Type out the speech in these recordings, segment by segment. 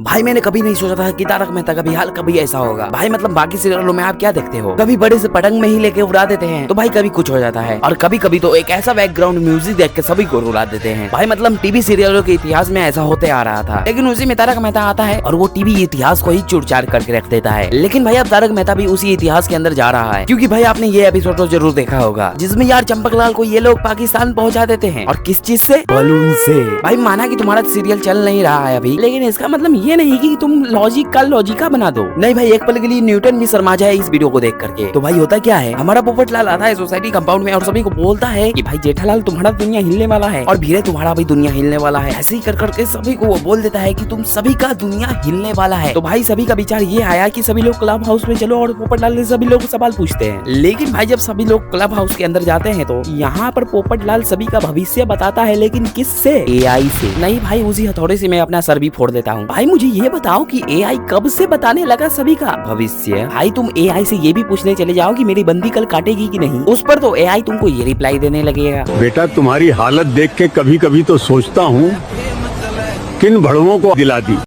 भाई मैंने कभी नहीं सोचा था कि तारक मेहता का भी हाल कभी ऐसा होगा। भाई मतलब बाकी सीरियलों में आप क्या देखते हो, कभी बड़े से पतंग में ही लेके उड़ा देते हैं, तो भाई कभी कुछ हो जाता है और कभी कभी तो एक ऐसा बैकग्राउंड म्यूजिक देख के सभी को रुला देते हैं। भाई मतलब टीवी सीरियलों के इतिहास में ऐसा होते आ रहा था, लेकिन उसी में तारक मेहता आता है और वो टीवी इतिहास को ही चूर-चार करके रख देता है। लेकिन भाई अब तारक मेहता भी उसी इतिहास के अंदर जा रहा है, क्योंकि भाई आपने ये एपिसोड तो जरूर देखा होगा जिसमें यार चंपकलाल को ये लोग पाकिस्तान पहुंचा देते हैं। और किस चीज से? बलून से। भाई माना कि तुम्हारा सीरियल चल नहीं रहा है अभी, लेकिन इसका मतलब ये नहीं कि तुम लॉजिक का लॉजिका बना दो। नहीं भाई, एक पल के लिए न्यूटन भी शर्मा जाए इस वीडियो को देख करके। तो भाई होता क्या है, हमारा पोपटलाल आता है सोसाइटी कंपाउंड में और सभी को बोलता है कि भाई जेठालाल तुम्हारा दुनिया हिलने वाला है और भीरे तुम्हारा भी दुनिया हिलने वाला है। ऐसे ही कर करके सभी को वो बोल देता है कि तुम सभी का दुनिया हिलने वाला है। तो भाई सभी का विचार ये आया कि सभी लोग क्लब हाउस में चलो और पोपटलाल ने सभी लोग सवाल पूछते हैं। लेकिन भाई जब सभी लोग क्लब हाउस के अंदर जाते हैं तो यहाँ पर पोपटलाल सभी का भविष्य बताता है, लेकिन किससे? एआई से। नहीं भाई, उसी हथौड़े से मैं अपना सर भी फोड़ देता हूँ। भाई मुझे ये बताओ कि एआई कब से बताने लगा सभी का भविष्य? भाई तुम एआई से ये भी पूछने चले जाओ कि मेरी बंदी कल काटेगी कि नहीं, उस पर तो एआई तुमको ये रिप्लाई देने लगेगा। बेटा तुम्हारी हालत देख के कभी कभी तो सोचता हूँ किन भड़वों को दिला दी।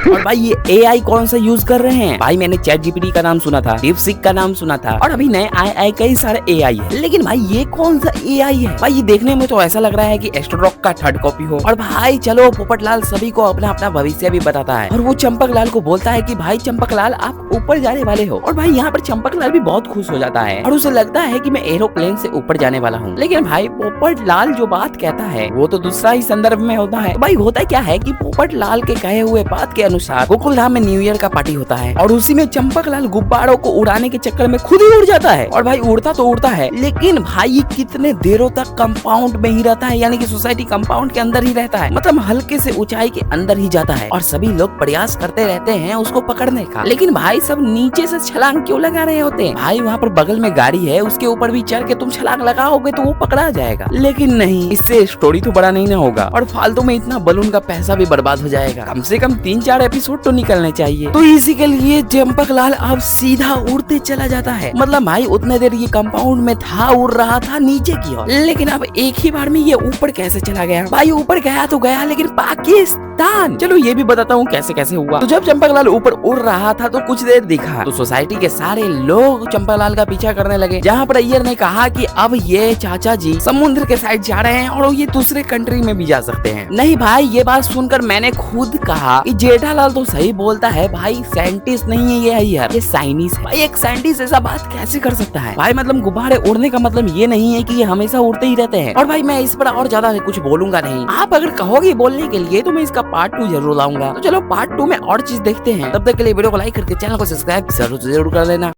और भाई ये एआई कौन सा यूज कर रहे हैं? भाई मैंने चैट जीपीटी का नाम सुना था, डीपसीक का नाम सुना था और अभी नए आए कई सारे एआई है, लेकिन भाई ये कौन सा एआई है? भाई ये देखने में तो ऐसा लग रहा है कि एस्ट्रोडॉक का थर्ड कॉपी हो। और भाई चलो पोपटलाल सभी को अपना अपना भविष्य भी बताता है और वो चंपकलाल को बोलता है कि भाई चंपकलाल आप ऊपर जाने वाले हो। और भाई यहाँ पर चंपकलाल भी बहुत खुश हो जाता है और उसे लगता है कि मैं एरोप्लेन से ऊपर जाने वाला हूँ। लेकिन भाई पोपटलाल जो बात कहता है वो तो दूसरा ही संदर्भ में होता है। भाई होता क्या है कि पोपटलाल के कहे हुए बात के अनुसार गोकुलधाम में न्यू ईयर का पार्टी होता है और उसी में चंपकलाल गुब्बारों को उड़ाने के चक्कर में खुद ही उड़ जाता है। और भाई उड़ता तो उड़ता है, लेकिन भाई ये कितने देरों तक कंपाउंड में ही रहता है, यानी कि सोसाइटी कंपाउंड के अंदर ही रहता है, मतलब हल्के से ऊंचाई के अंदर ही जाता है। और सभी लोग प्रयास करते रहते हैं उसको पकड़ने का, लेकिन भाई सब नीचे से छलांग क्यों लगा रहे होते हैं? भाई वहाँ पर बगल में गाड़ी है, उसके ऊपर भी चढ़ के तुम छलांग लगाओगे तो वो पकड़ा जाएगा। लेकिन नहीं, इससे स्टोरी तो बड़ा नहीं ना होगा और फालतू में इतना बलून का पैसा भी बर्बाद हो जाएगा। कम से कम 3-4 एपिसोड तो निकलने चाहिए। तो इसी के लिए चंपकलाल अब सीधा उड़ते चला जाता है। मतलब भाई उतने देर ये कंपाउंड में था, उड़ रहा था नीचे की ओर, लेकिन अब एक ही बार में ये ऊपर कैसे चला गया? भाई ऊपर गया तो गया, लेकिन पाकिस्तान। चलो ये भी बताता हूँ कैसे कैसे हुआ। तो जब चंपकलाल ऊपर उड़ रहा था तो कुछ देर दिखा तो सोसाइटी के सारे लोग चंपकलाल का पीछा करने लगे, जहाँ पर अय्यर ने कहा कि अब ये चाचा जी समुद्र के साइड जा रहे हैं और ये दूसरे कंट्री में भी जा सकते हैं। नहीं भाई, ये बात सुनकर मैंने खुद कहा कि जेठालाल तो सही बोलता है भाई, साइंटिस्ट नहीं है ये अय्यर, ये साइंटिस्ट है। भाई एक साइंटिस्ट ऐसा बात कैसे कर सकता है? भाई मतलब गुब्बारे उड़ने का मतलब ये नहीं है कि ये हमेशा उड़ते ही रहते हैं। और भाई मैं इस पर और ज्यादा कुछ बोलूंगा नहीं, आप अगर कहोगे बोलने के लिए तो मैं इसका पार्ट 2 जरूर लाऊंगा। तो चलो पार्ट 2 में और चीज देखते हैं। तब तक के लिए वीडियो को लाइक करके चैनल को सब्सक्राइब जरूर कर लेना।